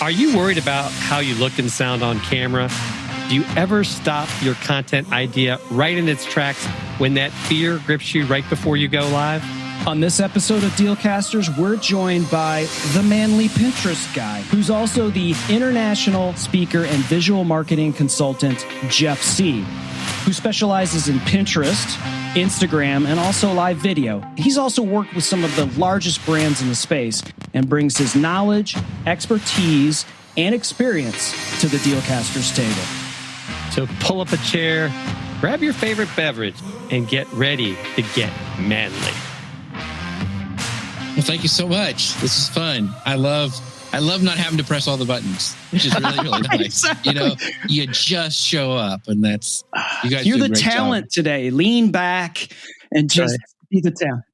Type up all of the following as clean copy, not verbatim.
Are you worried about how you look and sound on camera? Do you ever stop your content idea right in its tracks when that fear grips you right before you go live? On this episode of Dealcasters, we're joined by the manly Pinterest guy, who's also the international speaker and visual marketing consultant, Jeff Sieh, who specializes in Pinterest, Instagram, and also live video. He's also worked with some of the largest brands in the space and brings his knowledge, expertise, and experience to the Dealcasters table. So pull up a chair, grab your favorite beverage, and get ready to get manly. Well, thank you so much. This is fun. I love not having to press all the buttons, which is really, really nice. Exactly. You know, you just show up, and that's you guys. You're do a the great talent job. today. Lean back and just be the talent.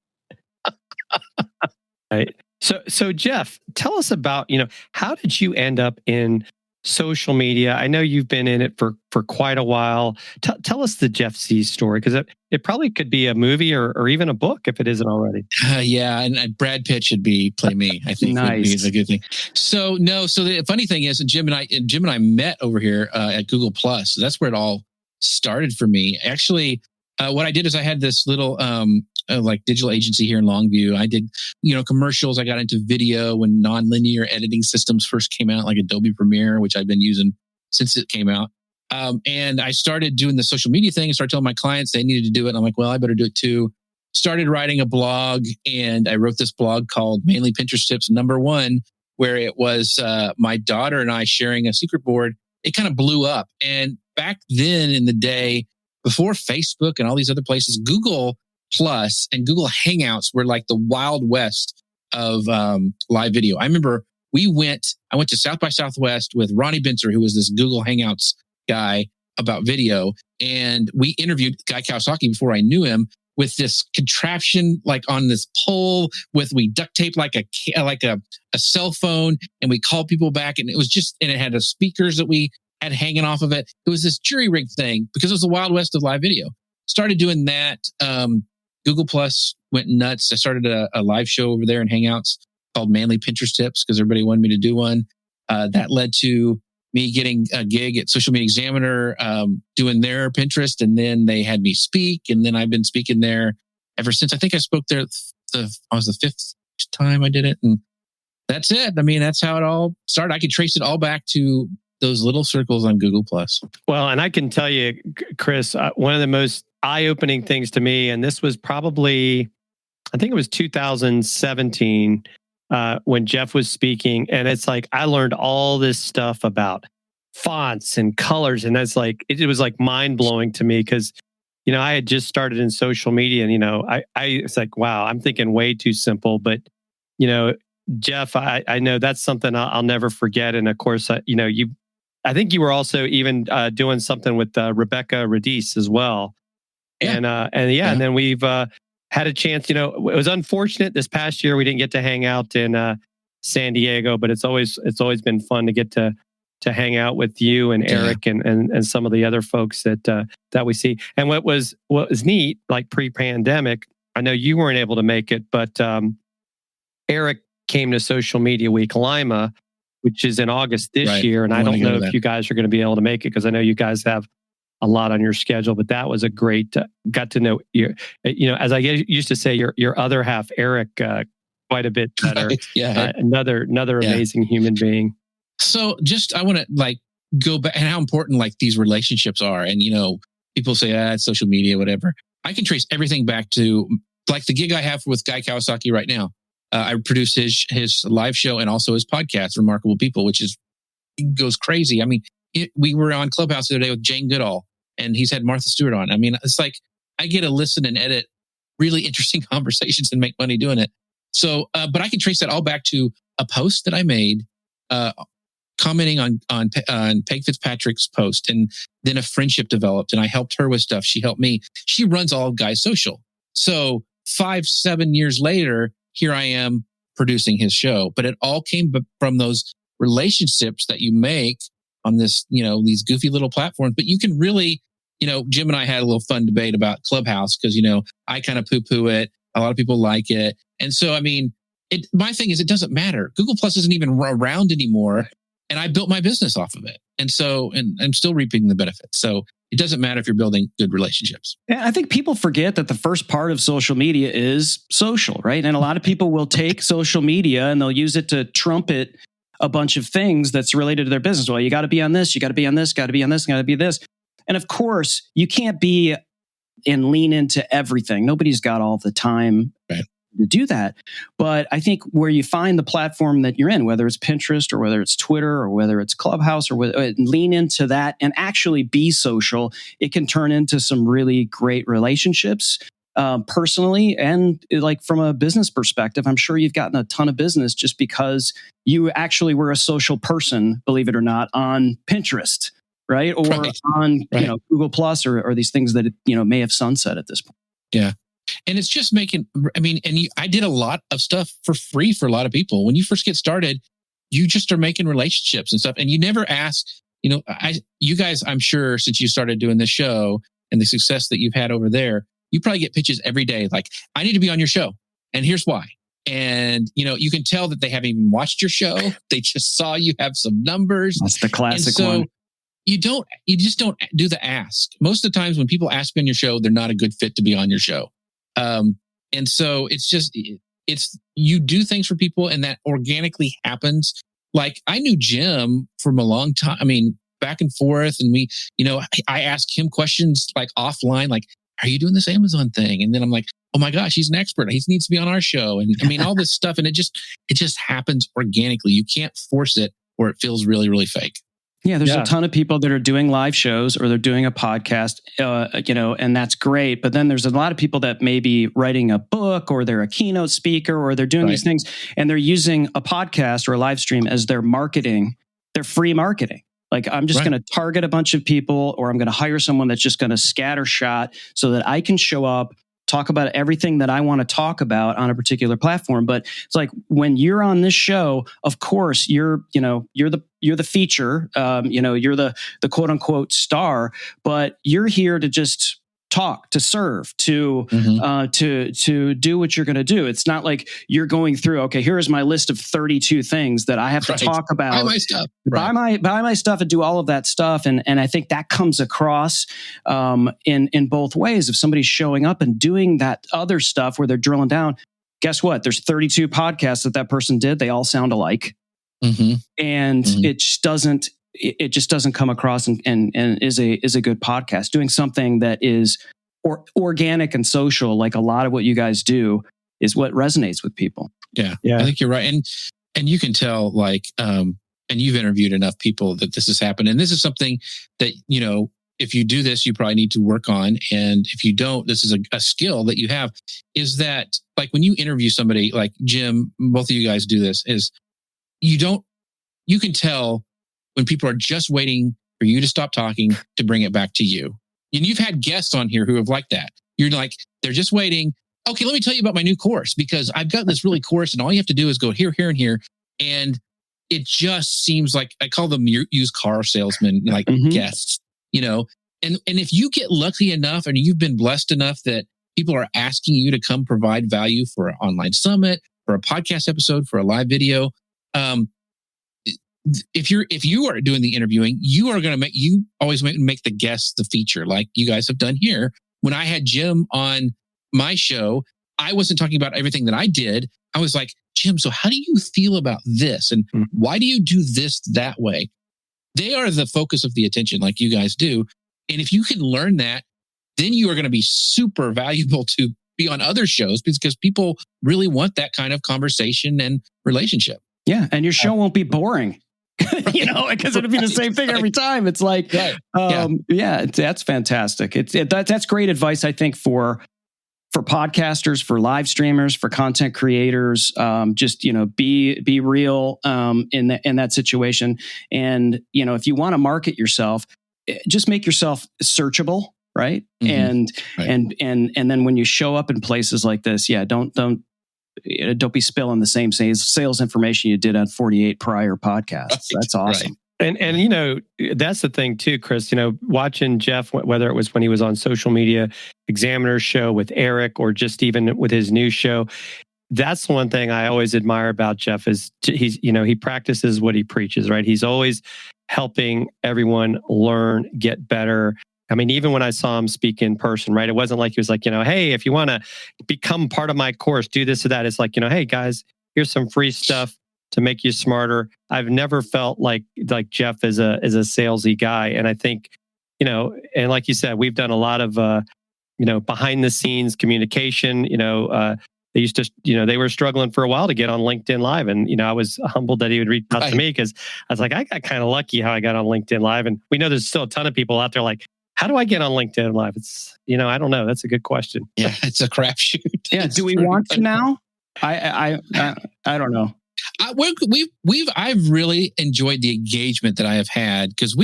Right. So Jeff, tell us about, how did you end up in social media? I know you've been in it for quite a while. Tell us the Jeff Sieh story, because it probably could be a movie or even a book if it isn't already. Yeah, and Brad Pitt should play me. I think Nice. would be a good thing. So the funny thing is, Jim and I met over here at Google Plus. So that's where it all started for me. Actually, what I did is I had this little digital agency here in Longview. I did commercials. I got into video when nonlinear editing systems first came out, like Adobe Premiere, which I've been using since it came out. And I started doing the social media thing and started telling my clients they needed to do it. And I'm like, well, I better do it too. Started writing a blog, and I wrote this blog called Mainly Pinterest Tips #1, where it was my daughter and I sharing a secret board. It kind of blew up. And back then in the day, before Facebook and all these other places, Google Plus and Google Hangouts were like the Wild West of live video. I remember I went to South by Southwest with Ronnie Benzer, who was this Google Hangouts guy about video. And we interviewed Guy Kawasaki before I knew him with this contraption, like on this pole we duct tape like a cell phone, and we called people back, and it had the speakers that we had hanging off of it. It was this jury rig thing because it was the Wild West of live video. Started doing that. Google Plus went nuts. I started a live show over there in Hangouts called Manly Pinterest Tips because everybody wanted me to do one. That led to me getting a gig at Social Media Examiner, doing their Pinterest, and then they had me speak, and then I've been speaking there ever since. I think I spoke there. I was the 5th time I did it, and that's it. I mean, that's how it all started. I could trace it all back to those little circles on Google Plus. Well, and I can tell you, Chris, one of the most eye-opening things to me, and this was probably, I think it was 2017 when Jeff was speaking, and it's like I learned all this stuff about fonts and colors, and that's like it was like mind-blowing to me because I had just started in social media, and I it's like, wow, I'm thinking way too simple, but Jeff, I know that's something I'll never forget, and of course, I think you were also even doing something with Rebecca Radice as well. Yeah. And then we've had a chance, it was unfortunate this past year we didn't get to hang out in San Diego, but it's always been fun to get to hang out with you and Eric and some of the other folks that we see. And what was neat, like pre-pandemic, I know you weren't able to make it, but Eric came to Social Media Week Lima, which is in August this year. And I don't know if you guys are going to be able to make it because I know you guys have a lot on your schedule, but that was a great, got to know your, as I used to say, your other half, Eric, quite a bit better. Another amazing human being. So I want to go back and how important these relationships are. And, people say, it's social media, whatever. I can trace everything back to the gig I have with Guy Kawasaki right now. I produce his live show and also his podcast, Remarkable People, which goes crazy. I mean, we were on Clubhouse the other day with Jane Goodall, and he's had Martha Stewart on. I mean, it's like I get to listen and edit really interesting conversations and make money doing it. So, but I can trace that all back to a post that I made, commenting on Peg Fitzpatrick's post, and then a friendship developed, and I helped her with stuff. She helped me. She runs all of Guy's social. So 5-7 years later, here I am producing his show. But it all came from those relationships that you make on this, these goofy little platforms. But you can really, Jim and I had a little fun debate about Clubhouse because, I kind of poo-poo it. A lot of people like it. And so, I mean, my thing is it doesn't matter. Google Plus isn't even around anymore. and I built my business off of it. And so, and I'm still reaping the benefits. So it doesn't matter if you're building good relationships. And I think people forget that the first part of social media is social, right? And a lot of people will take social media and they'll use it to trumpet a bunch of things that's related to their business. Well, you got to be on this, you got to be on this, got to be on this, got to be this. And of course, you can't be and lean into everything. Nobody's got all the time to do that. But I think where you find the platform that you're in, whether it's Pinterest or whether it's Twitter or whether it's Clubhouse or lean into that and actually be social, it can turn into some really great relationships. Personally and like from a business perspective, I'm sure you've gotten a ton of business just because you actually were a social person, believe it or not, on Pinterest, right? Or on Google Plus or these things that may have sunset at this point. Yeah. And it's just making, I did a lot of stuff for free for a lot of people. When you first get started, you just are making relationships and stuff. And you never ask, you guys, I'm sure since you started doing this show and the success that you've had over there, you probably get pitches every day. Like, I need to be on your show. And here's why. And, you can tell that they haven't even watched your show. They just saw you have some numbers. That's the classic one. You just don't do the ask. Most of the times when people ask me on your show, they're not a good fit to be on your show. And so you do things for people and that organically happens. Like, I knew Jim from a long time. I mean, back and forth. And we, I ask him questions like offline, like, are you doing this Amazon thing? And then I'm like, oh my gosh, he's an expert. He needs to be on our show. And I mean, all this stuff. And it just happens organically. You can't force it or it feels really, really fake. Yeah, there's a ton of people that are doing live shows or they're doing a podcast, and that's great. But then there's a lot of people that may be writing a book or they're a keynote speaker or they're doing these things and they're using a podcast or a live stream as their marketing, their free marketing. Like, I'm just going to target a bunch of people or I'm going to hire someone that's just going to scatter shot so that I can show up, talk about everything that I want to talk about on a particular platform. But it's like when you're on this show, of course, you're the feature, you're the quote unquote star, but you're here to just talk, to serve, to do what you're going to do. It's not like you're going through, okay, here's my list of 32 things that I have to talk about. Buy my stuff. Buy my stuff and do all of that stuff. And I think that comes across in both ways. If somebody's showing up and doing that other stuff where they're drilling down, guess what? There's 32 podcasts that person did. They all sound alike. And it just doesn't come across and is a good podcast. Doing something that is organic and social, like a lot of what you guys do, is what resonates with people. Yeah. I think you're right. And you can tell, like, and you've interviewed enough people that this has happened. And this is something that, if you do this, you probably need to work on. And if you don't, this is a skill that you have, is that, like, when you interview somebody like Jim, both of you guys do this, is you can tell when people are just waiting for you to stop talking to bring it back to you. And you've had guests on here who have like that. You're like, they're just waiting. Okay, let me tell you about my new course because I've got this really course and all you have to do is go here, here, and here. And it just seems like, I call them used car salesmen, like guests, And if you get lucky enough and you've been blessed enough that people are asking you to come provide value for an online summit, for a podcast episode, for a live video, if you are doing the interviewing, you always make the guest the feature, like you guys have done here. When I had Jim on my show, I wasn't talking about everything that I did. I was like, Jim, so how do you feel about this? And why do you do this that way? They are the focus of the attention, like you guys do. And if you can learn that, then you are going to be super valuable to be on other shows because people really want that kind of conversation and relationship. Yeah. And your show won't be boring. Because it'll be the same thing every time. It's like, that's fantastic. That's great advice, I think, for podcasters, for live streamers, for content creators. Just be real in that situation. And if you want to market yourself, just make yourself searchable, right? And then when you show up in places like this, don't be spilling the same sales information you did on 48 prior podcasts. That's awesome. Right. And that's the thing too, Chris, watching Jeff, whether it was when he was on Social Media Examiner's show with Eric or just even with his new show, that's one thing I always admire about Jeff is he practices what he preaches, right? He's always helping everyone learn, get better. I mean, even when I saw him speak in person, right? It wasn't like he was like, hey, if you want to become part of my course, do this or that. It's like, hey guys, here's some free stuff to make you smarter. I've never felt like Jeff is a salesy guy. And I think, and like you said, we've done a lot of, behind the scenes communication, they used to, they were struggling for a while to get on LinkedIn Live. And, I was humbled that he would reach out to me because I was like, I got kind of lucky how I got on LinkedIn Live. And we know there's still a ton of people out there like, how do I get on LinkedIn Live? It's, I don't know. That's a good question. Yeah, it's a crapshoot. Yeah. Do we want to now? I don't know. I've really enjoyed the engagement that I have had because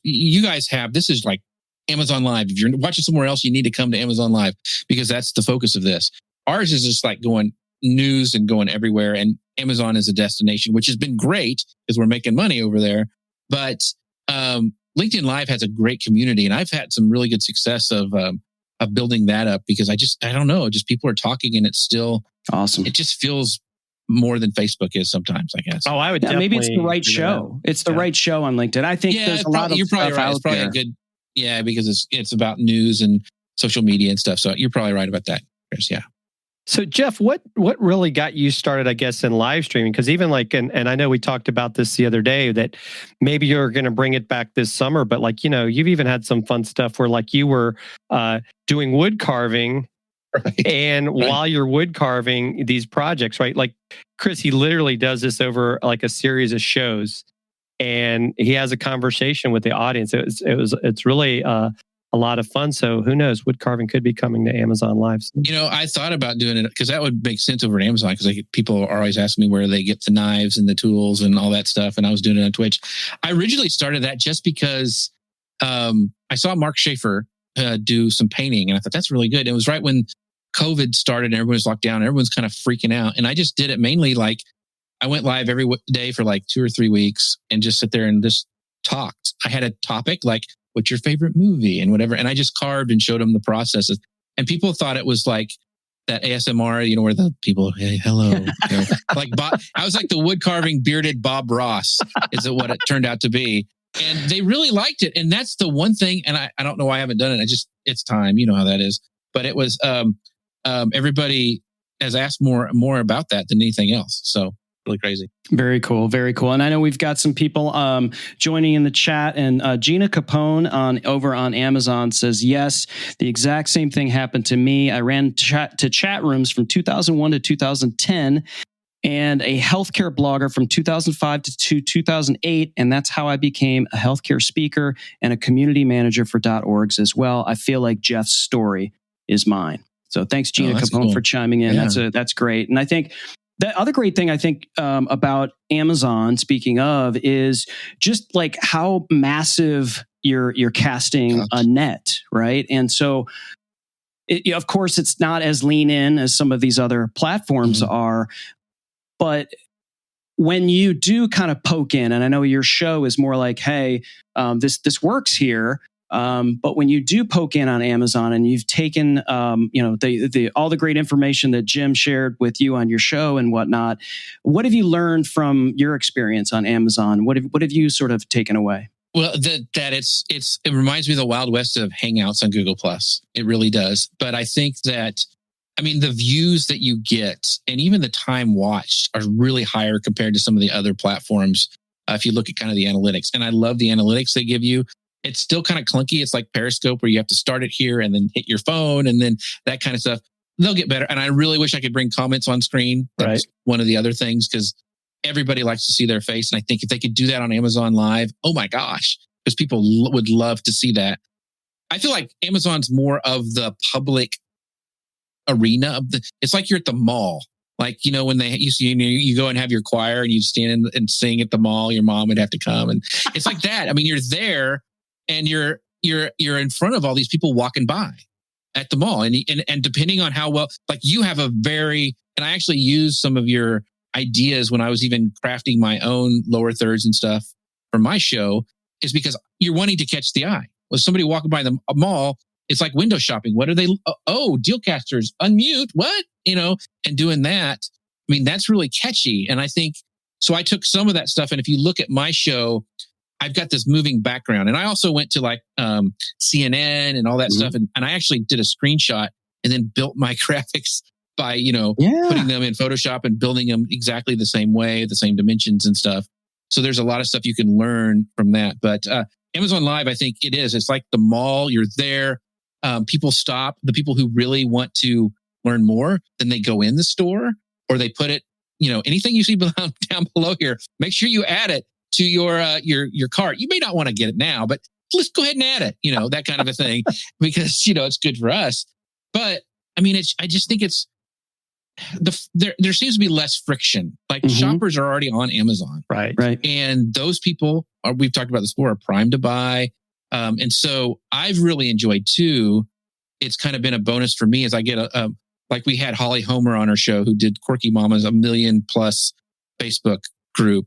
you guys have, this is like Amazon Live. If you're watching somewhere else, you need to come to Amazon Live because that's the focus of this. Ours is just like going news and going everywhere. And Amazon is a destination, which has been great because we're making money over there. But LinkedIn Live has a great community, and I've had some really good success of building that up because I don't know, just people are talking, and it's still awesome. It just feels more than Facebook is sometimes, I guess. Oh, I would definitely. Maybe it's the right show. It's the right show on LinkedIn. I think there's a lot of you're probably stuff right. out It's probably there. a good, because it's about news and social media and stuff. So you're probably right about that, Chris. Yeah. So Jeff, what really got you started, I guess, in live streaming? Because even and I know we talked about this the other day that maybe you're going to bring it back this summer, but you've even had some fun stuff where you were doing wood carving, right. And while you're wood carving these projects, right? Like Chris, he literally does this over a series of shows, and he has a conversation with the audience. It's really a lot of fun. So who knows? Wood carving could be coming to Amazon Live. I thought about doing it because that would make sense over at Amazon because people are always asking me where they get the knives and the tools and all that stuff. And I was doing it on Twitch. I originally started that just because I saw Mark Schaefer do some painting, and I thought that's really good. It was right when COVID started and everyone was locked down. Everyone's kind of freaking out. And I just did it mainly I went live every day for 2 or 3 weeks and just sit there and just talked. I had a topic what's your favorite movie and whatever. And I just carved and showed them the processes. And people thought it was like that ASMR, where the people, hey, hello. I was like the wood carving bearded Bob Ross is what it turned out to be. And they really liked it. And that's the one thing. And I don't know why I haven't done it. It's time. You know how that is. But it was, everybody has asked more about that than anything else. So really crazy. Very cool. Very cool. And I know we've got some people joining in the chat, and Gina Capone over on Amazon says, yes, the exact same thing happened to me. I ran to chat rooms from 2001 to 2010 and a healthcare blogger from 2005 to 2008. And that's how I became a healthcare speaker and a community manager for .orgs as well. I feel like Jeff's story is mine. So thanks, Gina Capone, cool. for chiming in. Yeah. That's great. And I think the other great thing I think about Amazon, speaking of, is just how massive you're casting a net, right? And so, of course, it's not as lean in as some of these other platforms are, but when you do kind of poke in, and I know your show is more like, hey, this works here. But when you do poke in on Amazon and you've taken, all the great information that Jim shared with you on your show and whatnot, what have you learned from your experience on Amazon? What have you sort of taken away? Well, it reminds me of the Wild West of Hangouts on Google Plus. It really does. But I think that, the views that you get and even the time watched are really higher compared to some of the other platforms. If you look at kind of the analytics, and I love the analytics they give you. It's still kind of clunky. It's like Periscope where you have to start it here and then hit your phone and then that kind of stuff. They'll get better. And I really wish I could bring comments on screen. That's one of the other things because everybody likes to see their face. And I think if they could do that on Amazon Live, oh my gosh, because people would love to see that. I feel like Amazon's more of the public arena it's like you're at the mall. When they used to, you go and have your choir and you stand and sing at the mall, your mom would have to come. And it's like that. You're there. And you're in front of all these people walking by at the mall, and depending on how well, you have and I actually used some of your ideas when I was even crafting my own lower thirds and stuff for my show, is because you're wanting to catch the eye. With somebody walking by the mall, it's like window shopping. What are they? Oh, Dealcasters, unmute. What? And doing that. I mean, that's really catchy. And I think, so I took some of that stuff. And if you look at my show, I've got this moving background. And I also went to like CNN and all that stuff. And I actually did a screenshot and then built my graphics by, putting them in Photoshop and building them exactly the same way, the same dimensions and stuff. So there's a lot of stuff you can learn from that. But Amazon Live, I think it is. It's like the mall. You're there. People stop. The people who really want to learn more, then they go in the store or they put it, anything you see down below here, make sure you add it to your cart. You may not want to get it now, but let's go ahead and add it, that kind of a thing, because, it's good for us. But I mean, I just think it's, there seems to be less friction. Like shoppers are already on Amazon. Right. And those people we've talked about this before, are primed to buy. And so I've really enjoyed too. It's kind of been a bonus for me as I get like we had Holly Homer on our show who did Quirky Mama's 1 million plus Facebook group.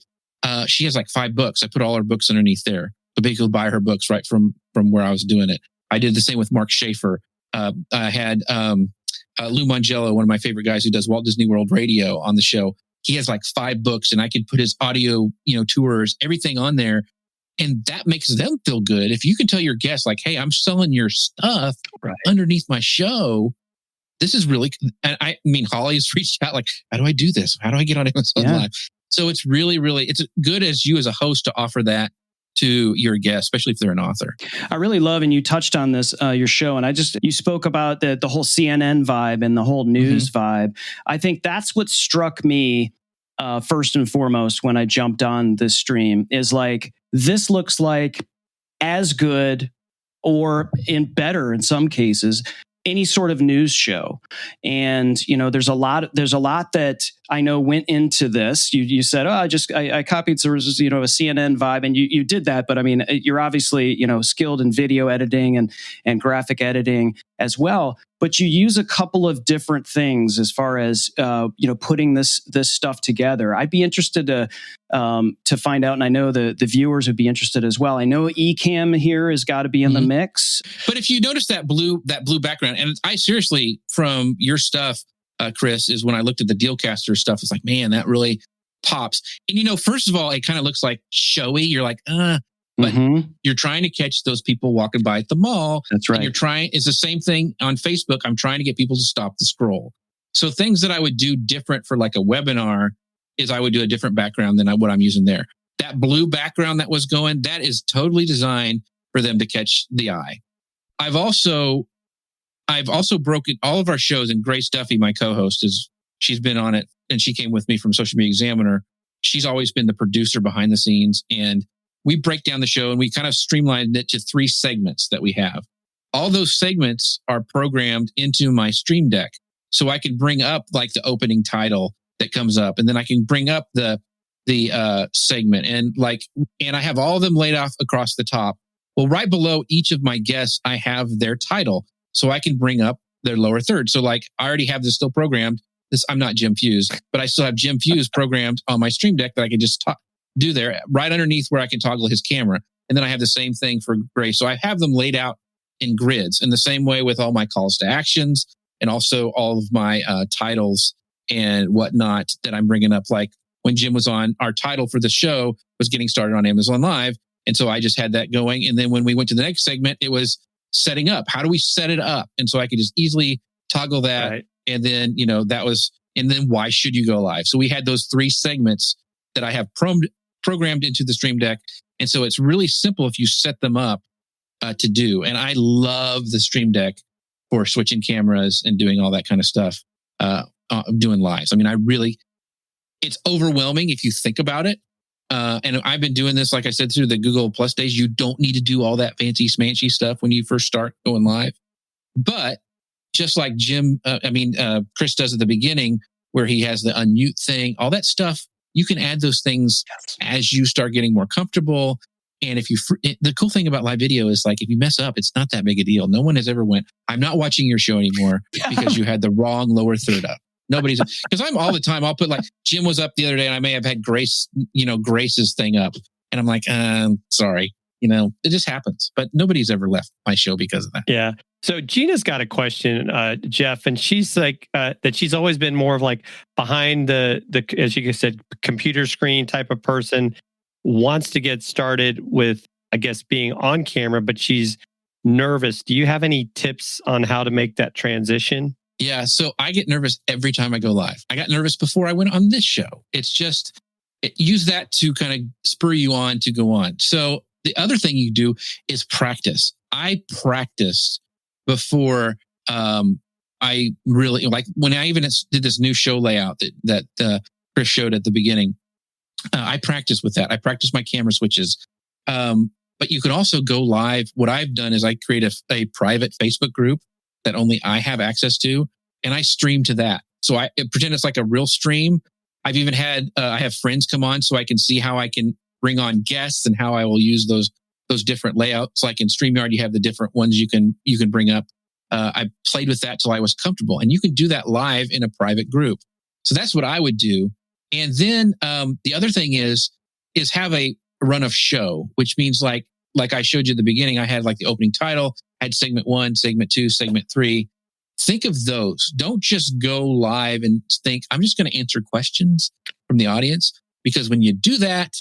She has like 5 books. I put all her books underneath there. So people buy her books right from where I was doing it. I did the same with Mark Schaefer. I had Lou Mangello, one of my favorite guys who does Walt Disney World Radio on the show. He has like 5 books and I could put his audio, tours, everything on there. And that makes them feel good. If you can tell your guests like, hey, I'm selling your stuff underneath my show. This is really, and I mean, Holly's reached out like, how do I do this? How do I get on Amazon Live? So it's really, really, it's good as you as a host to offer that to your guests, especially if they're an author. I really love, and you touched on this, your show, and you spoke about the whole CNN vibe and the whole news vibe. I think that's what struck me first and foremost when I jumped on this stream is like, this looks like as good or better in some cases, any sort of news show. And, there's a lot that I know went into this. You said, I copied a CNN vibe, and you did that. But I mean, you're obviously, skilled in video editing and graphic editing as well. But you use a couple of different things as far as, putting this stuff together. I'd be interested to find out, and I know the viewers would be interested as well. I know Ecamm here has got to be in the mix. But if you notice that blue background, and I seriously, from your stuff, Chris, is when I looked at the Dealcaster stuff, it's like, man, that really pops. And first of all, it kind of looks like showy. You're like, but you're trying to catch those people walking by at the mall. That's right. And it's the same thing on Facebook. I'm trying to get people to stop the scroll. So things that I would do different for like a webinar is I would do a different background than what I'm using there. That blue background that was going, that is totally designed for them to catch the eye. I've also broken all of our shows, and Grace Duffy, my co-host, she's been on it, and she came with me from Social Media Examiner. She's always been the producer behind the scenes, and we break down the show and we kind of streamlined it to 3 segments that we have. All those segments are programmed into my Stream Deck. So I can bring up like the opening title that comes up, and then I can bring up the segment and I have all of them laid off across the top. Well, right below each of my guests, I have their title. So I can bring up their lower third. So like I already have this still programmed. I'm not Jim Fuse, but I still have Jim Fuse programmed on my Stream Deck that I can just do there right underneath where I can toggle his camera. And then I have the same thing for Grace. So I have them laid out in grids in the same way with all my calls to actions and also all of my titles and whatnot that I'm bringing up. Like when Jim was on, our title for the show was getting started on Amazon Live. And so I just had that going. And then when we went to the next segment, it was setting up. How do we set it up? And so I could just easily toggle that. Right. And then, and then why should you go live? So we had those 3 segments that I have programmed into the Stream Deck. And so it's really simple if you set them up to do. And I love the Stream Deck for switching cameras and doing all that kind of stuff, doing lives. I mean, it's overwhelming if you think about it. And I've been doing this, like I said, through the Google Plus days. You don't need to do all that fancy smanchy stuff when you first start going live. But just like Chris does at the beginning, where he has the unmute thing, all that stuff, you can add those things as you start getting more comfortable. And the cool thing about live video is like, if you mess up, it's not that big a deal. No one has ever went, I'm not watching your show anymore because you had the wrong lower third up. Nobody's, because I'm all the time, I'll put like, Jim was up the other day and I may have had Grace's thing up. And I'm like, sorry. it just happens. But nobody's ever left my show because of that. Yeah. So Gina's got a question, Jeff, and she's like that she's always been more of like behind the as you said, computer screen type of person, wants to get started with, I guess, being on camera, but she's nervous. Do you have any tips on how to make that transition? Yeah. So I get nervous every time I go live. I got nervous before I went on this show. It's just use that to kind of spur you on to go on. So the other thing you do is practice. I practiced before I really, like when I even did this new show layout that Chris showed at the beginning. I practiced with that. I practiced my camera switches. But you can also go live. What I've done is I create a private Facebook group that only I have access to, and I stream to that. So I pretend it's like a real stream. I've even had I have friends come on so I can see how I can bring on guests and how I will use those different layouts. Like in StreamYard, you have the different ones you can bring up. I played with that till I was comfortable, and you can do that live in a private group. So that's what I would do. And then the other thing is have a run of show, which means like I showed you at the beginning, I had like the opening title, I had segment 1, segment 2, segment 3. Think of those. Don't just go live and think, I'm just going to answer questions from the audience, because when you do that,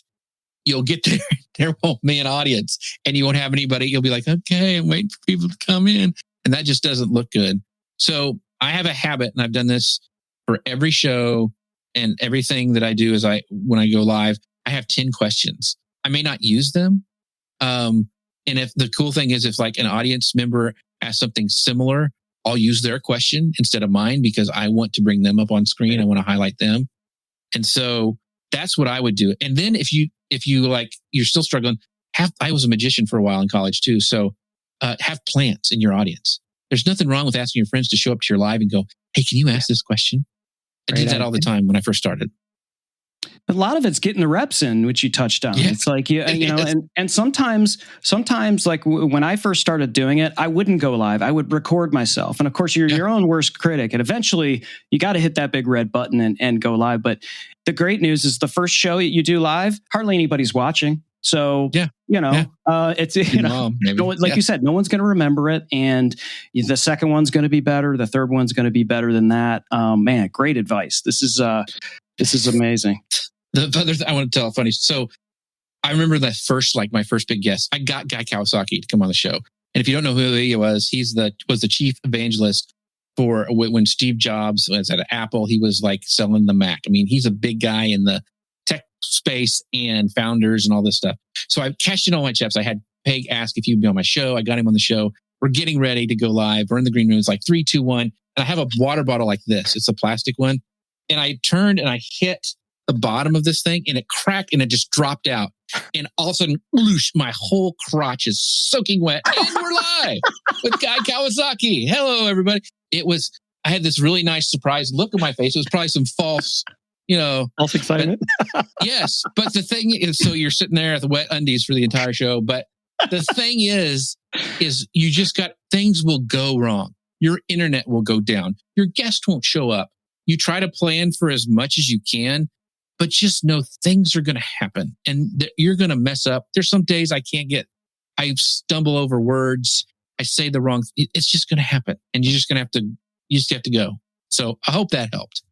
you'll get there. There won't be an audience and you won't have anybody. You'll be like, okay, I'm waiting for people to come in. And that just doesn't look good. So I have a habit, and I've done this for every show, and everything that I do is when I go live, I have 10 questions. I may not use them. And if the cool thing is, if like an audience member asks something similar, I'll use their question instead of mine, because I want to bring them up on screen. I want to highlight them. And so that's what I would do. And then if you like, you're still struggling, I was a magician for a while in college too. So have plants in your audience. There's nothing wrong with asking your friends to show up to your live and go, hey, can you ask this question? I did that all the time when I first started. A lot of it's getting the reps in, which you touched on. Yeah. It's like, and sometimes like when I first started doing it, I wouldn't go live. I would record myself. And of course, you're your own worst critic. And eventually you got to hit that big red button and go live. But the great news is the first show you do live, hardly anybody's watching. So, it's, you said, no one's going to remember it. And the second one's going to be better. The third one's going to be better than that. Man, great advice. This is amazing. The other thing I want to tell funny. So I remember my first big guest, I got Guy Kawasaki to come on the show. And if you don't know who he was the chief evangelist for when Steve Jobs was at Apple. He was like selling the Mac. I mean, he's a big guy in the tech space and founders and all this stuff. So I cashed in all my chips. I had Peg ask if he'd be on my show. I got him on the show. We're getting ready to go live. We're in the green room. It's like 3, 2, 1. And I have a water bottle like this. It's a plastic one. And I turned and I hit the bottom of this thing, and it cracked and it just dropped out. And all of a sudden, whoosh, my whole crotch is soaking wet. And we're live with Guy Kawasaki. Hello, everybody. I had this really nice surprise look on my face. It was probably some false excitement. Yes. But the thing is, so you're sitting there at the wet undies for the entire show. But the thing is you just things will go wrong. Your internet will go down. Your guest won't show up. You try to plan for as much as you can, but just know things are going to happen and you're going to mess up. There's some days I stumble over words. I say the wrong, it's just going to happen. And you just have to go. So I hope that helped.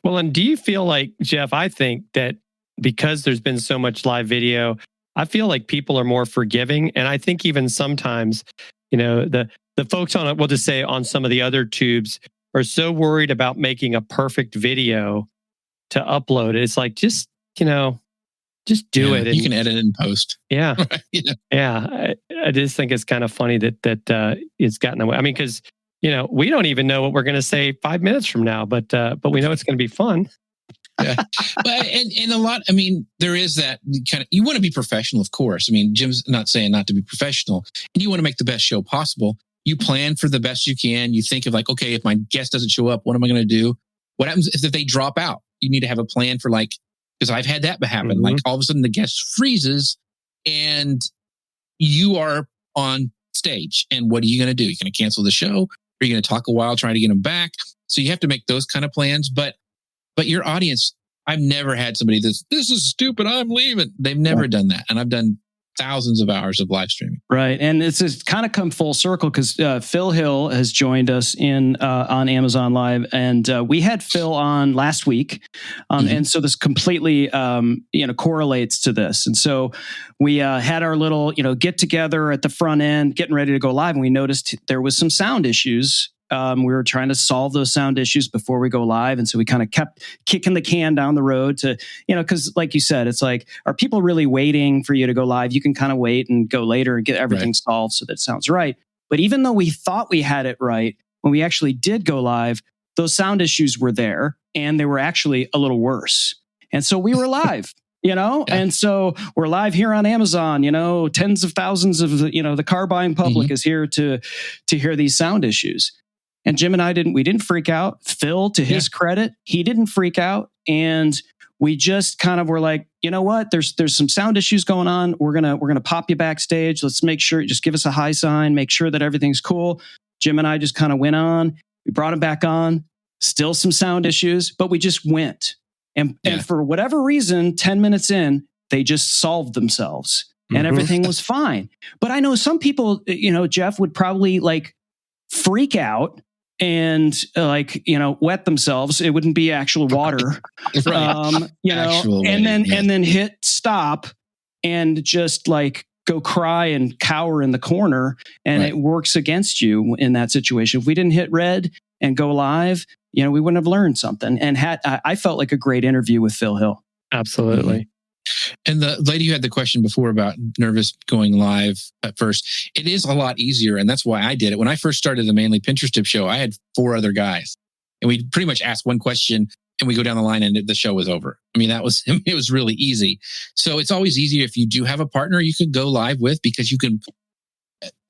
Well, and do you feel like, Jeff, I think that because there's been so much live video, I feel like people are more forgiving. And I think even sometimes, the folks we'll just say on some of the other tubes are so worried about making a perfect video to upload it. It's like, just do it. And you can edit it in post. Yeah. Yeah. I just think it's kind of funny that it's gotten away. I mean, because, we don't even know what we're going to say 5 minutes from now, but we know it's going to be fun. Yeah. But, and a lot, I mean, there is that kind of, you want to be professional, of course. I mean, Jim's not saying not to be professional, and you want to make the best show possible. You plan for the best you can. You think of like, okay, if my guest doesn't show up, what am I going to do? What happens if they drop out? You need to have a plan for because I've had that happen. Mm-hmm. Like all of a sudden the guest freezes and you are on stage. And what are you going to do? You're going to cancel the show? Or are you going to talk a while trying to get them back? So you have to make those kind of plans. But your audience, I've never had somebody this is stupid, I'm leaving. They've never done that. And I've done thousands of hours of live streaming. Right. And it's kind of come full circle because Phil Hill has joined us on Amazon Live. And we had Phil on last week. And so this completely, correlates to this. And so we had our little, get together at the front end, getting ready to go live. And we noticed there was some sound issues. We were trying to solve those sound issues before we go live. And so we kind of kept kicking the can down the road to, because like you said, it's like, are people really waiting for you to go live? You can kind of wait and go later and get everything solved so that it sounds right. But even though we thought we had it right, when we actually did go live, those sound issues were there and they were actually a little worse. And so we were live. And so we're live here on Amazon, tens of thousands of, the car buying public is here to hear these sound issues. And Jim and I didn't freak out. Phil, to his credit, he didn't freak out. And we just kind of were like, you know what? There's some sound issues going on. We're gonna pop you backstage. Let's make sure, just give us a hi sign, make sure that everything's cool. Jim and I just kind of went on. We brought him back on. Still some sound issues, but we just went. And for whatever reason, 10 minutes in, they just solved themselves and everything was fine. But I know some people, Jeff, would probably like freak out and wet themselves. It wouldn't be actual water, and then hit stop and just like go cry and cower in the corner. And it works against you in that situation. If we didn't hit red and go live, we wouldn't have learned something. And I felt like a great interview with Phil Hill. Absolutely. And the lady who had the question before about nervous going live at first, it is a lot easier. And that's why I did it. When I first started the Manly Pinterest Tip show, I had 4 other guys and we pretty much asked one question and we go down the line and the show was over. I mean, it was really easy. So it's always easier if you do have a partner you can go live with, because you can,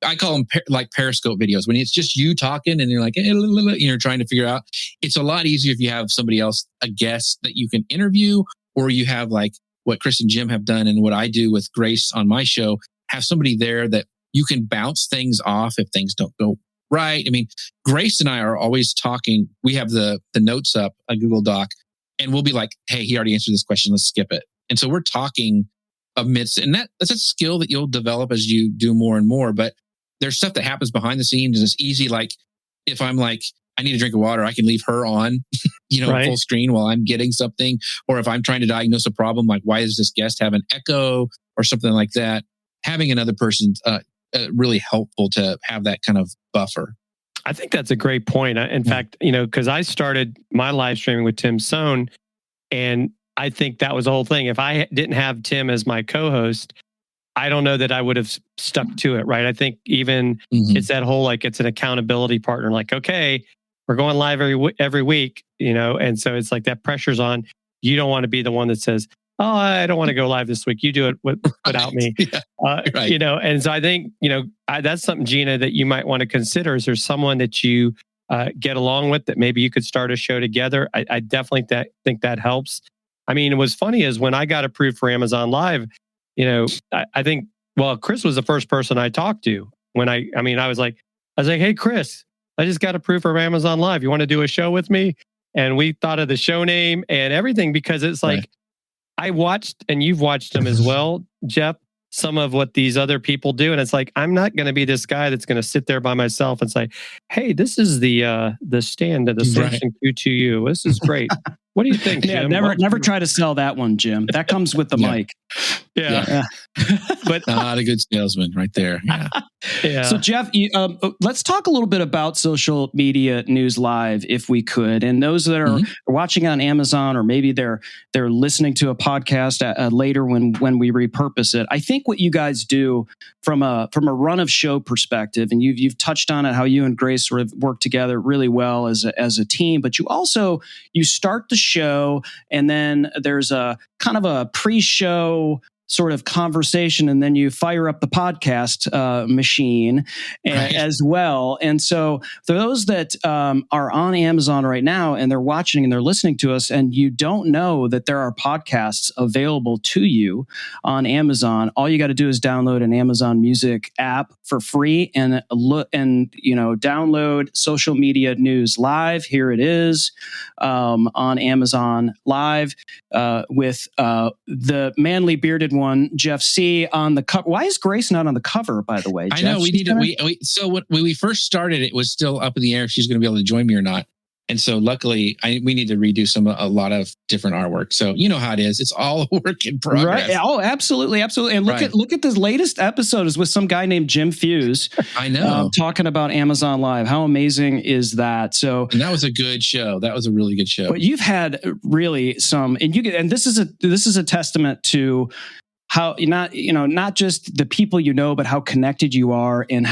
I call them like Periscope videos, when it's just you talking and you're like, you're trying to figure out. It's a lot easier if you have somebody else, a guest that you can interview, or you have like what Chris and Jim have done and what I do with Grace on my show, have somebody there that you can bounce things off if things don't go right. I mean, Grace and I are always talking. We have the notes up, a Google Doc, and we'll be like, hey, he already answered this question. Let's skip it. And so we're talking amidst, and that's a skill that you'll develop as you do more and more. But there's stuff that happens behind the scenes, and it's easy. Like if I'm like, I need a drink of water, I can leave her on, full screen while I'm getting something. Or if I'm trying to diagnose a problem, like why does this guest have an echo or something like that? Having another person's really helpful to have that kind of buffer. I think that's a great point. In fact, because I started my live streaming with Tim Sohn, and I think that was the whole thing. If I didn't have Tim as my co-host, I don't know that I would have stuck to it, right? I think even it's that whole, like, it's an accountability partner. Like, okay, we're going live every week, and so it's like that pressure's on. You don't want to be the one that says, oh, I don't want to go live this week. You do it without me, And so I think, that's something, Gina, that you might want to consider. Is there someone that you get along with that maybe you could start a show together? I definitely think that helps. I mean, what's funny is when I got approved for Amazon Live, I think, Chris was the first person I talked to when I was like, hey, Chris, I just got approved for Amazon Live. You want to do a show with me? And we thought of the show name and everything, because it's like, I watched, and you've watched them as well, Jeff, some of what these other people do. And it's like, I'm not going to be this guy that's going to sit there by myself and say, hey, this is the stand of the Samsung Q2U. This is great. What do you think, Jim? Never try to sell that one, Jim. That comes with the mic. Yeah. But not a good salesman right there. Yeah. So Jeff, let's talk a little bit about social media news live, if we could. And those that are watching on Amazon, or maybe they're listening to a podcast later when we repurpose it. I think what you guys do from a run of show perspective, and you've touched on it, how you and Grace sort of work together really well as a team. But you start the show, and then there's a kind of a pre-show sort of conversation, and then you fire up the podcast machine as well. And so for those that are on Amazon right now and they're watching and they're listening to us, and you don't know that there are podcasts available to you on Amazon, all you got to do is download an Amazon Music app for free and download Social Media News Live. Here it is on Amazon Live with the manly bearded one, Jeff Sieh, on the cover. Why is Grace not on the cover, by the way, Jeff? I know we need to. So when we first started, it was still up in the air if she's going to be able to join me or not. And so luckily, we need to redo a lot of different artwork. So you know how it is; it's all a work in progress. Right? Oh, absolutely. And look at this latest episode is with some guy named Jim Fuse. I know, talking about Amazon Live. How amazing is that? And that was a good show. That was a really good show. But you've had really some, and this is a testament to how not just the people but how connected you are, and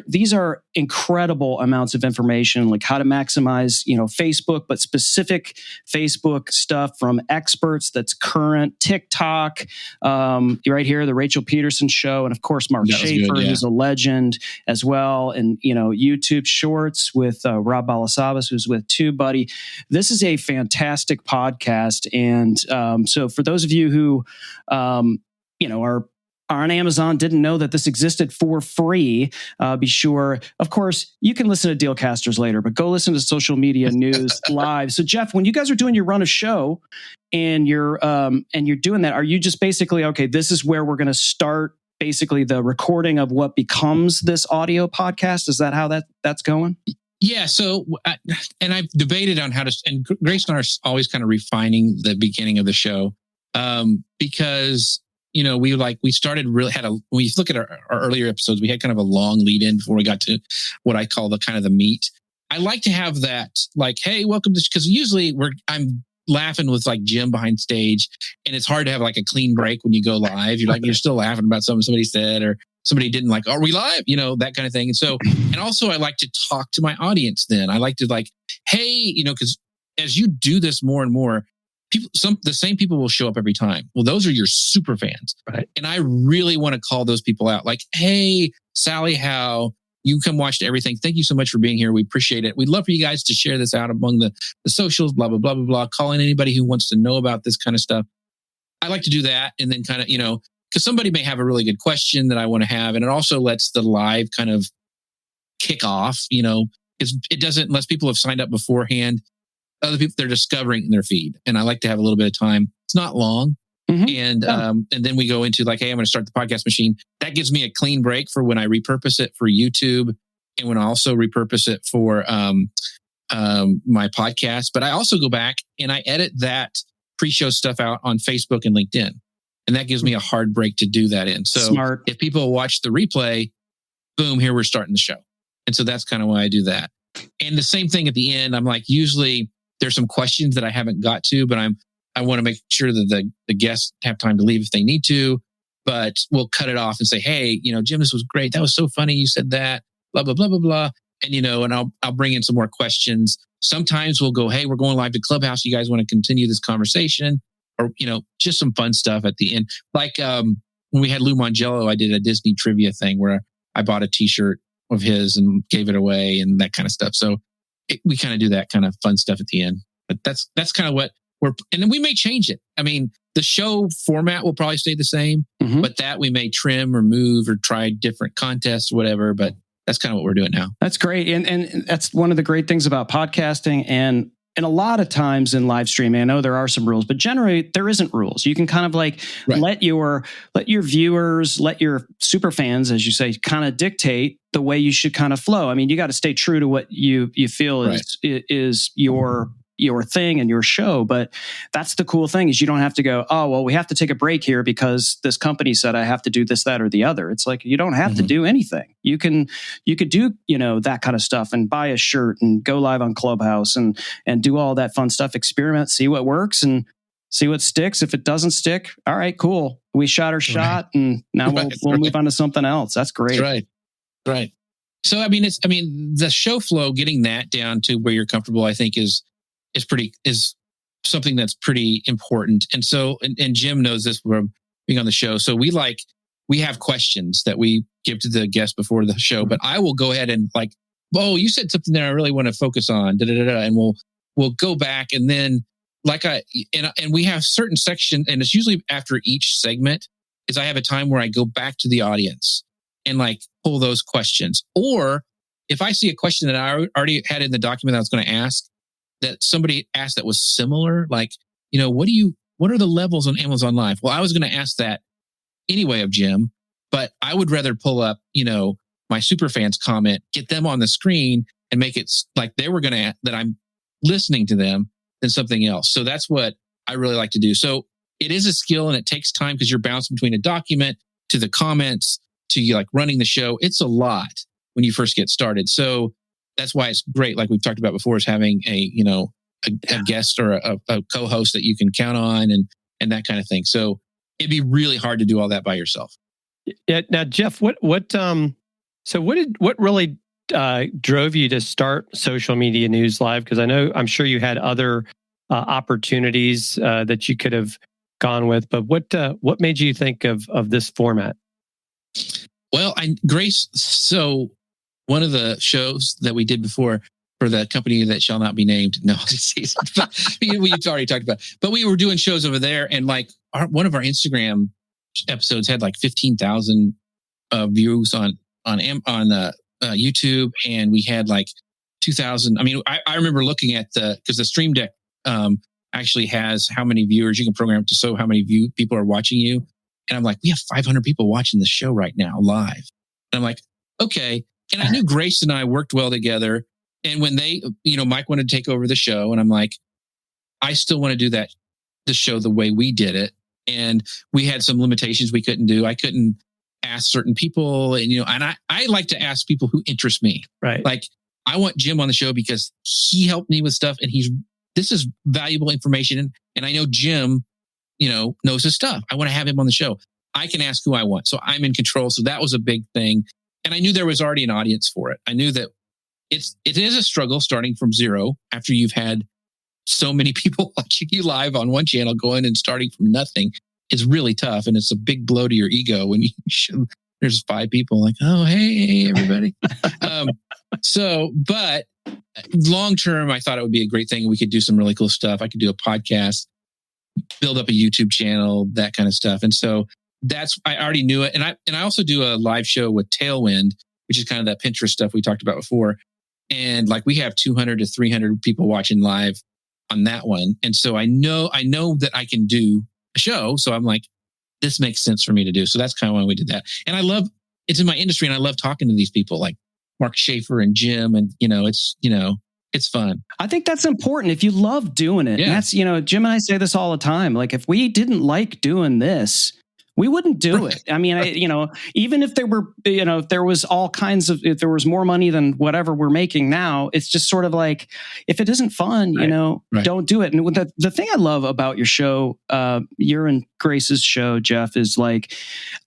these are incredible amounts of information, like how to maximize Facebook, but specific Facebook stuff from experts that's current, TikTok, right here, the Rachel Peterson show, and of course Mark Schaefer, who's a legend as well, and YouTube Shorts with Rob Balasabas, who's with TubeBuddy. This is a fantastic podcast, and so for those of you who are on Amazon, didn't know that this existed for free, be sure, of course, you can listen to Dealcasters later, but go listen to Social Media News Live. So Jeff, when you guys are doing your run of show and you're doing that, are you just basically, okay, this is where we're going to start basically the recording of what becomes this audio podcast? Is that how that's going? Yeah. So, and I've debated on how to, and Grace and I are always kind of refining the beginning of the show, because we started really when you look at our earlier episodes, we had kind of a long lead in before we got to what I call the kind of the meat. I like to have that, like, hey, welcome to, because usually I'm laughing with like Jim behind stage, and it's hard to have like a clean break when you go live. You're still laughing about something somebody said or somebody didn't like, are we live? That kind of thing. And so, and also I like to talk to my audience then. I like to like, hey, because as you do this more and more, the same people will show up every time. Well, those are your super fans. Right. And I really want to call those people out. Like, hey, Sally Howe, you come watch everything. Thank you so much for being here. We appreciate it. We'd love for you guys to share this out among the socials, blah, blah, blah, blah, blah. Calling anybody who wants to know about this kind of stuff. I like to do that. And then kind of, because somebody may have a really good question that I want to have. And it also lets the live kind of kick off, it doesn't, unless people have signed up beforehand, other people, they're discovering in their feed. And I like to have a little bit of time. It's not long. Mm-hmm. And then we go into like, hey, I'm going to start the podcast machine. That gives me a clean break for when I repurpose it for YouTube, and when I also repurpose it for my podcast. But I also go back and I edit that pre-show stuff out on Facebook and LinkedIn. And that gives me a hard break to do that in. So Smart. If people watch the replay, boom, here we're starting the show. And so that's kind of why I do that. And the same thing at the end, I'm like, usually there's some questions that I haven't got to, but I want to make sure that the guests have time to leave if they need to, but we'll cut it off and say, hey, Jim, this was great. That was so funny. You said that, blah, blah, blah, blah, blah. And, and I'll bring in some more questions. Sometimes we'll go, hey, we're going live to Clubhouse. You guys want to continue this conversation? Or, just some fun stuff at the end. Like when we had Lou Mangello, I did a Disney trivia thing where I bought a t-shirt of his and gave it away and that kind of stuff. So we kind of do that kind of fun stuff at the end. But that's kind of what and then we may change it. I mean, the show format will probably stay the same, but that we may trim or move or try different contests or whatever. But that's kind of what we're doing now. That's great. And that's one of the great things about podcasting. And a lot of times in live streaming, I know there are some rules, but generally there isn't rules. You can kind of like let your viewers, let your super fans, as you say, kind of dictate the way you should kind of flow. I mean, you got to stay true to what you feel is your thing and your show. But that's the cool thing, is you don't have to go, oh, well, we have to take a break here because this company said I have to do this, that, or the other. It's like, you don't have to do anything. You could do, that kind of stuff and buy a shirt and go live on Clubhouse and do all that fun stuff, experiment, see what works and see what sticks. If it doesn't stick, all right, cool. We shot our shot and now we'll move on to something else. That's great. That's right. So, the show flow, getting that down to where you're comfortable, I think is something that's pretty important. And so, and Jim knows this from being on the show. So we have questions that we give to the guests before the show, but I will go ahead and like, oh, you said something that I really want to focus on, and we'll go back. And then and we have certain section, and it's usually after each segment is I have a time where I go back to the audience and like pull those questions. Or if I see a question that I already had in the document that I was going to ask, that somebody asked that was similar, like, what do you what are the levels on Amazon Live? Well, I was going to ask that anyway of Jim, but I would rather pull up, my super fans comment, get them on the screen and make it like they were going to, that I'm listening to them than something else. So that's what I really like to do. So it is a skill and it takes time because you're bouncing between a document to the comments to you like running the show. It's a lot when you first get started. So that's why it's great. Like we've talked about before, is having a guest or a co-host that you can count on and that kind of thing. So it'd be really hard to do all that by yourself. Yeah. Now, Jeff, what really drove you to start Social Media News Live? Because I'm sure you had other opportunities that you could have gone with, but what made you think of this format? Well, Grace. So one of the shows that we did before for the company that shall not be named. No, we've already talked about. But we were doing shows over there, and like one of our Instagram episodes had like 15,000 views on YouTube, and we had like 2,000. I mean, I remember looking at because the Stream Deck actually has how many viewers you can program to show how many people are watching you, and I'm like, we have 500 people watching the show right now live, and I'm like, okay. And I knew Grace and I worked well together. And when they, Mike wanted to take over the show, and I'm like, I still want to do the show the way we did it. And we had some limitations we couldn't do. I couldn't ask certain people, and I like to ask people who interest me. Right. Like I want Jim on the show because he helped me with stuff, and this is valuable information. And I know Jim, knows his stuff. I want to have him on the show. I can ask who I want, so I'm in control. So that was a big thing. And I knew there was already an audience for it. I knew that it is a struggle starting from zero after you've had so many people watching you live on one channel going and starting from nothing. It's really tough. And it's a big blow to your ego when there's 5 people like, oh, hey, everybody. But long term, I thought it would be a great thing. We could do some really cool stuff. I could do a podcast, build up a YouTube channel, that kind of stuff. And so I already knew it. And I also do a live show with Tailwind, which is kind of that Pinterest stuff we talked about before. And like we have 200 to 300 people watching live on that one. And so I know that I can do a show. So I'm like, this makes sense for me to do. So that's kind of why we did that. And it's in my industry, and I love talking to these people like Mark Schaefer and Jim. And, it's fun. I think that's important if you love doing it. Yeah. And that's, Jim and I say this all the time. Like if we didn't like doing this, we wouldn't do it. I mean, even if there were, if there was if there was more money than whatever we're making now, it's just sort of like, if it isn't fun, Right. don't do it. And the thing I love about your show, your and Grace's show, Jeff, is like,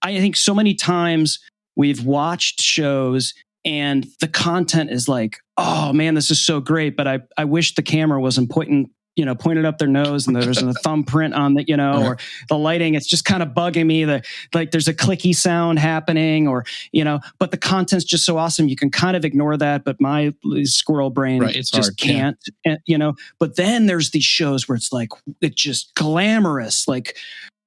I think so many times we've watched shows and the content is like, oh man, this is so great. But I wish the camera wasn't pointed up their nose and there's a thumbprint on the, or the lighting. It's just kind of bugging me that like there's a clicky sound happening but the content's just so awesome. You can kind of ignore that, but my squirrel brain it's just hard. can't, but then there's these shows where it's like, it's just glamorous, like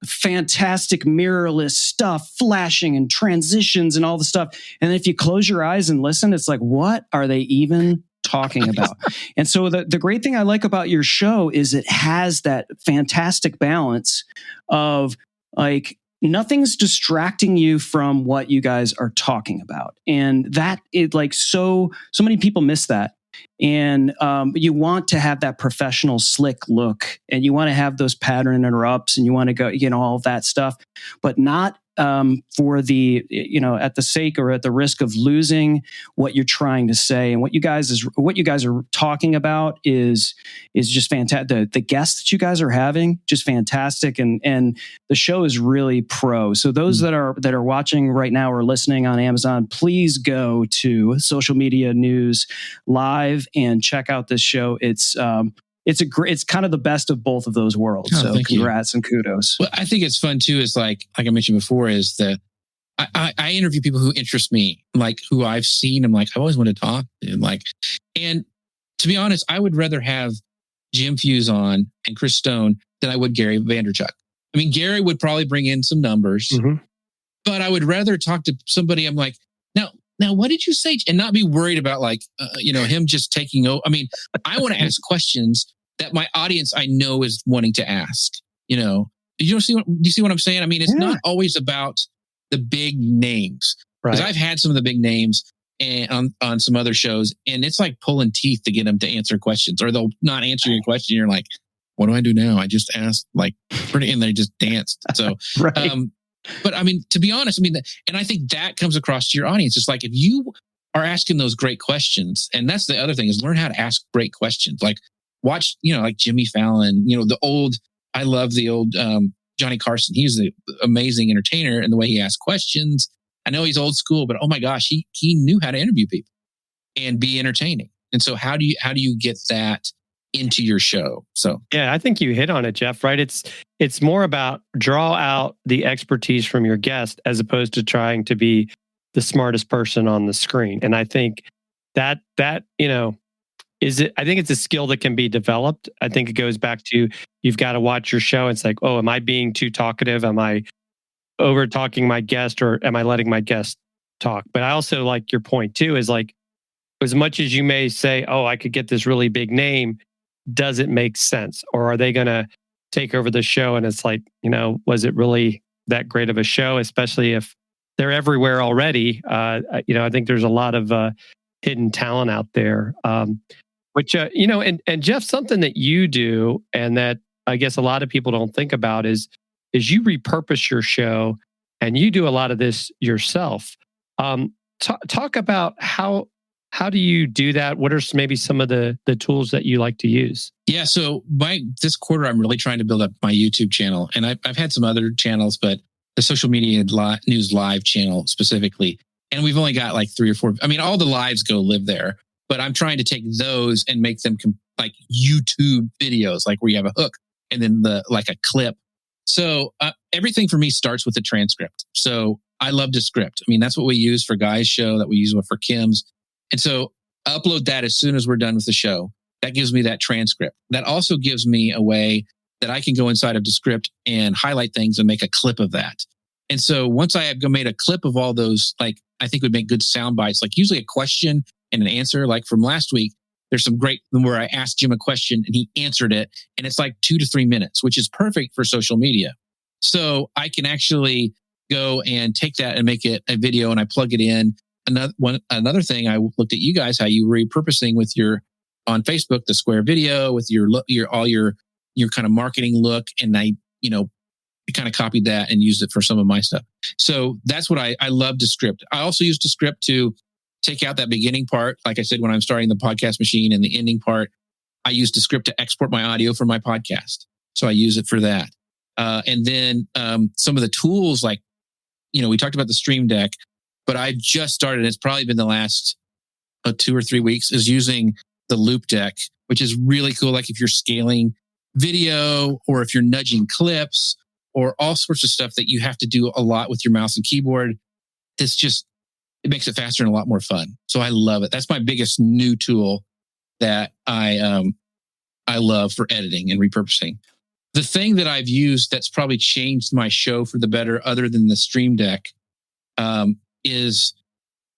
fantastic mirrorless stuff, flashing and transitions and all the stuff. And then if you close your eyes and listen, it's like, what are they even talking about? And so the great thing I like about your show is it has that fantastic balance of like nothing's distracting you from what you guys are talking about. And that is like so many people miss that. And you want to have that professional slick look, and you want to have those pattern interrupts, and you want to go, all of that stuff, but not for the, at the sake or at the risk of losing what you're trying to say. And what you guys are talking about is just fantastic. The guests that you guys are having, just fantastic. And the show is really pro. So those that are watching right now or listening on Amazon, please go to Social Media News Live and check out this show. It's kind of the best of both of those worlds. So congrats and kudos. Well, I think it's fun too. Is like I mentioned before, is that I interview people who interest me, like who I've seen. I'm like, I always want to talk to, and to be honest, I would rather have Jim Fuse on and Chris Stone than I would Gary Vanderchuck. I mean, Gary would probably bring in some numbers, but I would rather talk to somebody. I'm like, now, what did you say? And not be worried about him just taking over. I mean, I want to ask questions that my audience I know is wanting to ask. you know, do you see what I'm saying? I mean, it's not always about the big names, because I've had some of the big names and on some other shows, and it's like pulling teeth to get them to answer questions, or they'll not answer your question. You're like, what do I do now? I just asked and they just danced. So, but I mean, to be honest, I mean, and I think that comes across to your audience. It's like, if you are asking those great questions, and that's the other thing, is learn how to ask great questions. Like watch, like Jimmy Fallon, I love the old Johnny Carson. He's an amazing entertainer in the way he asks questions. I know he's old school, but oh my gosh, he knew how to interview people and be entertaining. And so how do you get that into your show? So yeah, I think you hit on it, Jeff, right? It's more about draw out the expertise from your guest as opposed to trying to be the smartest person on the screen. And I think that I think it's a skill that can be developed. I think it goes back to, you've got to watch your show. It's like, oh, am I being too talkative? Am I over talking my guest, or am I letting my guest talk? But I also like your point too, is like, as much as you may say, oh, I could get this really big name, does it make sense? Or are they going to take over the show? And it's like, was it really that great of a show? Especially if they're everywhere already. I think there's a lot of hidden talent out there. Which, and Jeff, something that you do, and that I guess a lot of people don't think about, is you repurpose your show, and you do a lot of this yourself. Talk about how do you do that? What are maybe some of the tools that you like to use? Yeah, so this quarter, I'm really trying to build up my YouTube channel, and I've had some other channels, but the social media news live channel specifically, and we've only got like 3 or 4. I mean, all the lives go live there, but I'm trying to take those and make them like YouTube videos, like where you have a hook and then like a clip. So everything for me starts with the transcript. So I love the script. I mean, that's what we use for Guy's show, that we use for Kim's. And so I upload that as soon as we're done with the show. That gives me that transcript. That also gives me a way that I can go inside of the script and highlight things and make a clip of that. And so once I have made a clip of all those, like, I think would make good sound bites, like usually a question and an answer. Like from last week, there's some great where I asked Jim a question and he answered it. And it's like 2 to 3 minutes, which is perfect for social media. So I can actually go and take that and make it a video, and I plug it in. Another thing, I looked at you guys, how you were repurposing with on Facebook, the square video with your kind of marketing look. And I kind of copied that and used it for some of my stuff. So that's what I love Descript. I also use Descript to take out that beginning part. Like I said, when I'm starting the podcast machine, and the ending part, I use Descript to export my audio for my podcast. So I use it for that. And then some of the tools, like, we talked about the Stream Deck, but I just started, it's probably been the last 2 or 3 weeks, is using the Loop Deck, which is really cool. Like if you're scaling video, or if you're nudging clips, or all sorts of stuff that you have to do a lot with your mouse and keyboard, it makes it faster and a lot more fun. So I love it. That's my biggest new tool that I love for editing and repurposing. The thing that I've used that's probably changed my show for the better, other than the Stream Deck, is,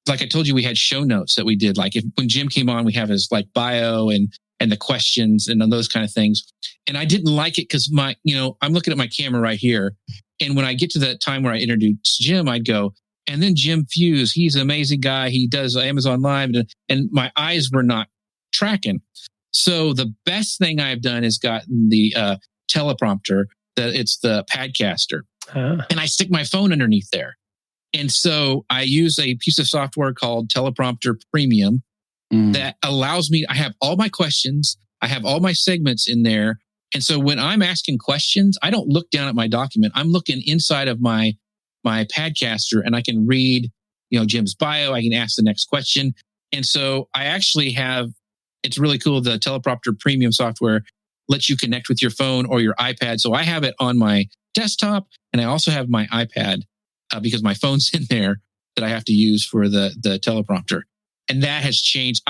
like I told you, we had show notes that we did. Like when Jim came on, we have his like bio and the questions and those kind of things. And I didn't like it because I'm looking at my camera right here. And when I get to that time where I introduce Jim, I'd go, and then Jim Fuse, he's an amazing guy. He does Amazon Live, and my eyes were not tracking. So the best thing I've done is gotten the teleprompter, it's the Padcaster. And I stick my phone underneath there. And so I use a piece of software called Teleprompter Premium that allows me, I have all my questions, I have all my segments in there. And so when I'm asking questions, I don't look down at my document. I'm looking inside of my Padcaster, and I can read, Jim's bio. I can ask the next question. And so I actually have, it's really cool. The Teleprompter Premium software lets you connect with your phone or your iPad. So I have it on my desktop, and I also have my iPad because my phone's in there that I have to use for the teleprompter. And that has changed.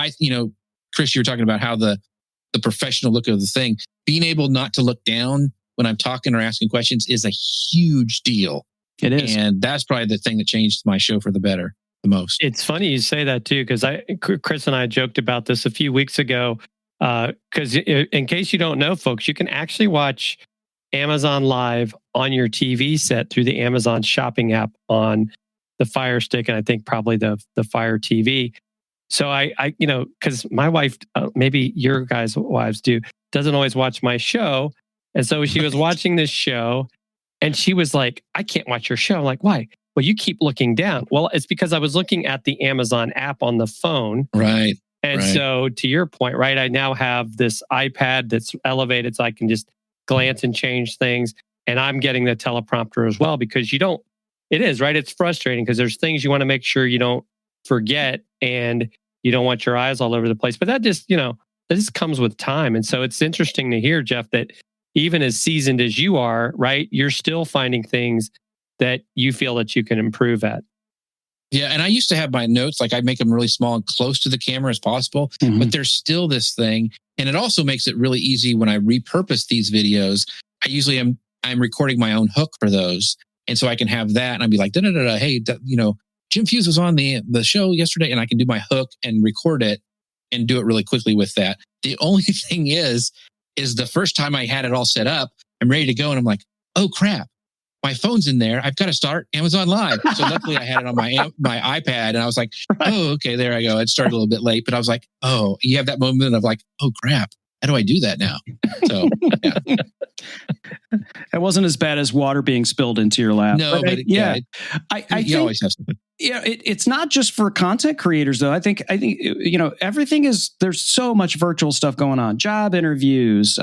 Chris, you were talking about how the professional look of the thing, being able not to look down when I'm talking or asking questions is a huge deal. It is. And that's probably the thing that changed my show for the better the most. It's funny you say that too, because Chris and I joked about this a few weeks ago. Because in case you don't know, folks, you can actually watch Amazon Live on your TV set through the Amazon shopping app on the Fire Stick, and I think probably the Fire TV. So I because my wife, maybe your guys' wives do, doesn't always watch my show. And so she was watching this show and she was like, I can't watch your show. I'm like, why? Well, you keep looking down. Well, it's because I was looking at the Amazon app on the phone. Right. And so to your point, right, I now have this iPad that's elevated so I can just glance and change things. And I'm getting the teleprompter as well because it is, right? It's frustrating because there's things you want to make sure you don't forget and you don't want your eyes all over the place. But that just comes with time. And so it's interesting to hear, Jeff, that even as seasoned as you are, right, you're still finding things that you feel that you can improve at. Yeah. And I used to have my notes, like I make them really small and close to the camera as possible, but there's still this thing. And it also makes it really easy when I repurpose these videos. I'm recording my own hook for those. And so I can have that and I'd be like, hey, Jim Fuse was on the show yesterday, and I can do my hook and record it and do it really quickly with that. The only thing is the first time I had it all set up, I'm ready to go. And I'm like, oh crap, my phone's in there. I've got to start Amazon Live. So luckily I had it on my iPad and I was like, oh, okay, there I go. It started a little bit late, but I was like, oh, you have that moment of like, oh crap, how do I do that now? So yeah. It wasn't as bad as water being spilled into your lap. No, but I think you always have something. Yeah, it's not just for content creators though. I think everything is, there's so much virtual stuff going on. Job interviews,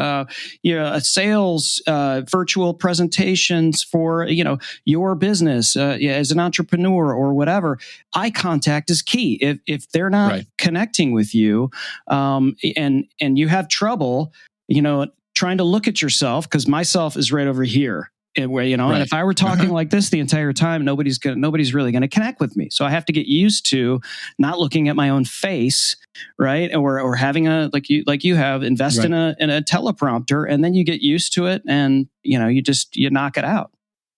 sales, virtual presentations for your business as an entrepreneur or whatever. Eye contact is key. If they're not connecting with you, and you have trouble, trying to look at yourself, because myself is right over here. And if I were talking like this the entire time, nobody's really gonna connect with me. So I have to get used to not looking at my own face, right? Or having invest in a teleprompter, and then you get used to it, and you knock it out.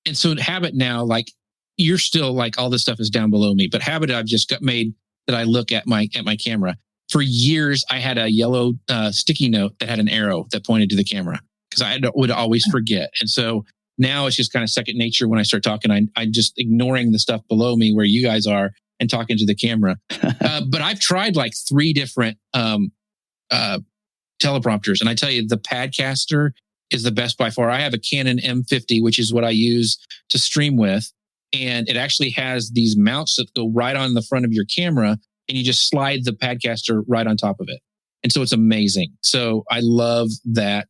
And so Habit now, like you're still like all this stuff is down below me, but Habit I've just got made that I look at my camera. For years, I had a yellow sticky note that had an arrow that pointed to the camera because I would always forget, and so. Now it's just kind of second nature when I start talking. I'm just ignoring the stuff below me where you guys are and talking to the camera. But I've tried like 3 different teleprompters. And I tell you, the Padcaster is the best by far. I have a Canon M50, which is what I use to stream with. And it actually has these mounts that go right on the front of your camera. And you just slide the Padcaster right on top of it. And so it's amazing. So I love that.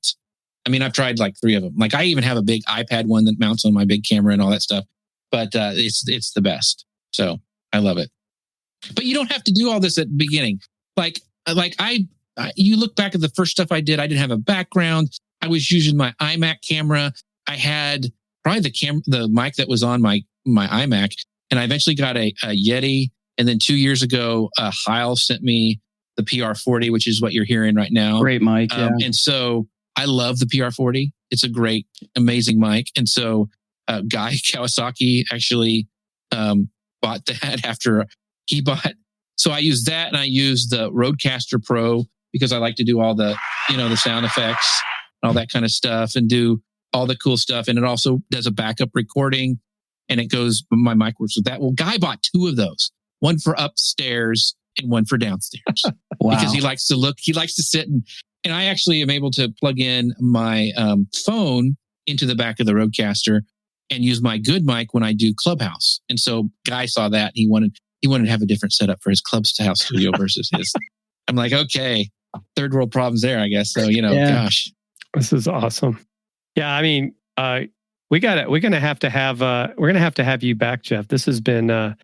I mean, I've tried like 3 of them. Like I even have a big iPad one that mounts on my big camera and all that stuff. But it's the best. So I love it. But you don't have to do all this at the beginning. Like you look back at the first stuff I didn't have a background. I was using my iMac camera. I had probably the mic that was on my iMac, and I eventually got a Yeti. And then 2 years ago, Heil sent me the PR40, which is what you're hearing right now. Great mic, yeah. And so I love the PR40. It's a great, amazing mic. And so Guy Kawasaki actually bought that after he bought. So I use that, and I use the Rodecaster Pro because I like to do all the, the sound effects and all that kind of stuff and do all the cool stuff. And it also does a backup recording, and it goes, my mic works with that. Well, Guy bought 2 of those, one for upstairs and one for downstairs. Wow. Because he likes to sit and I actually am able to plug in my phone into the back of the Rodecaster and use my good mic when I do Clubhouse. And so Guy saw that. He wanted to have a different setup for his Clubhouse studio versus his. I'm like, okay, third world problems there, I guess. So, gosh. This is awesome. Yeah. I mean, we're going to have to have you back, Jeff. This has been an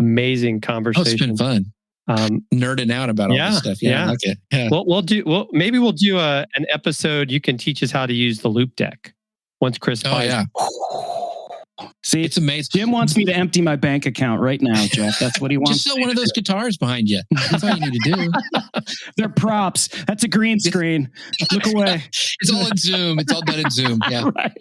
amazing conversation. Oh, it's been fun. Nerding out about all this stuff. Yeah. I like it. Yeah. Maybe we'll do an episode. You can teach us how to use the loop deck once Chris buys. Yeah. See, it's amazing. Jim wants me to empty my bank account right now, Jeff. That's what he wants. Just sell one of those guitars behind you. That's all you need to do. They're props. That's a green screen. Look away. It's all in Zoom. It's all done in Zoom. Yeah. Right.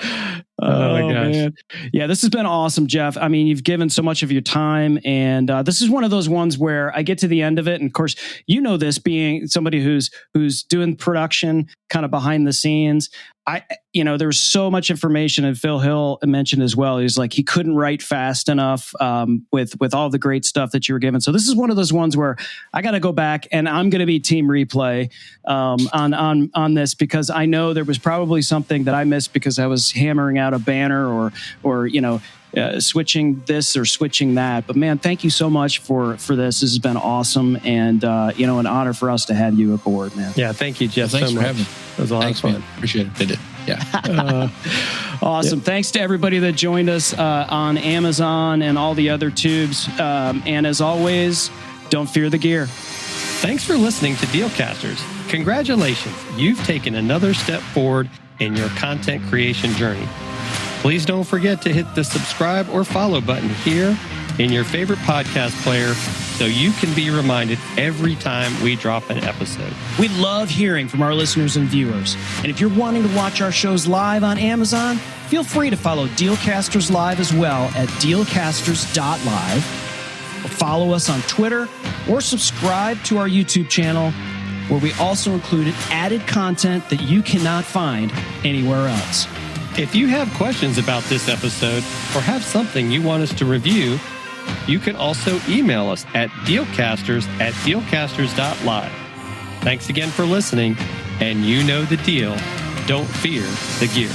Oh my gosh. Man. Yeah, this has been awesome, Jeff. I mean, you've given so much of your time, and this is one of those ones where I get to the end of it, and of course, this being somebody who's doing production kind of behind the scenes. there was so much information, and Phil Hill mentioned as well. He's like, he couldn't write fast enough with all the great stuff that you were given. So this is one of those ones where I got to go back, and I'm going to be team replay on this, because I know there was probably something that I missed because I was hammering out a banner or switching this or switching that. But man, thank you so much for this. This has been awesome, and an honor for us to have you aboard, man. Yeah, thank you, Jeff. Thanks so for much. having me. It was a lot of fun. Man. Appreciate it. Did it. Yeah. Awesome. Thanks to everybody that joined us on Amazon and all the other tubes. And as always, don't fear the gear. Thanks for listening to Dealcasters. Congratulations. You've taken another step forward in your content creation journey. Please don't forget to hit the subscribe or follow button here in your favorite podcast player so you can be reminded every time we drop an episode. We love hearing from our listeners and viewers. And if you're wanting to watch our shows live on Amazon, feel free to follow Dealcasters Live as well at dealcasters.live. Or follow us on Twitter or subscribe to our YouTube channel, where we also included added content that you cannot find anywhere else. If you have questions about this episode or have something you want us to review, you can also email us at dealcasters@dealcasters.live. Thanks again for listening, and you know the deal. Don't fear the gear.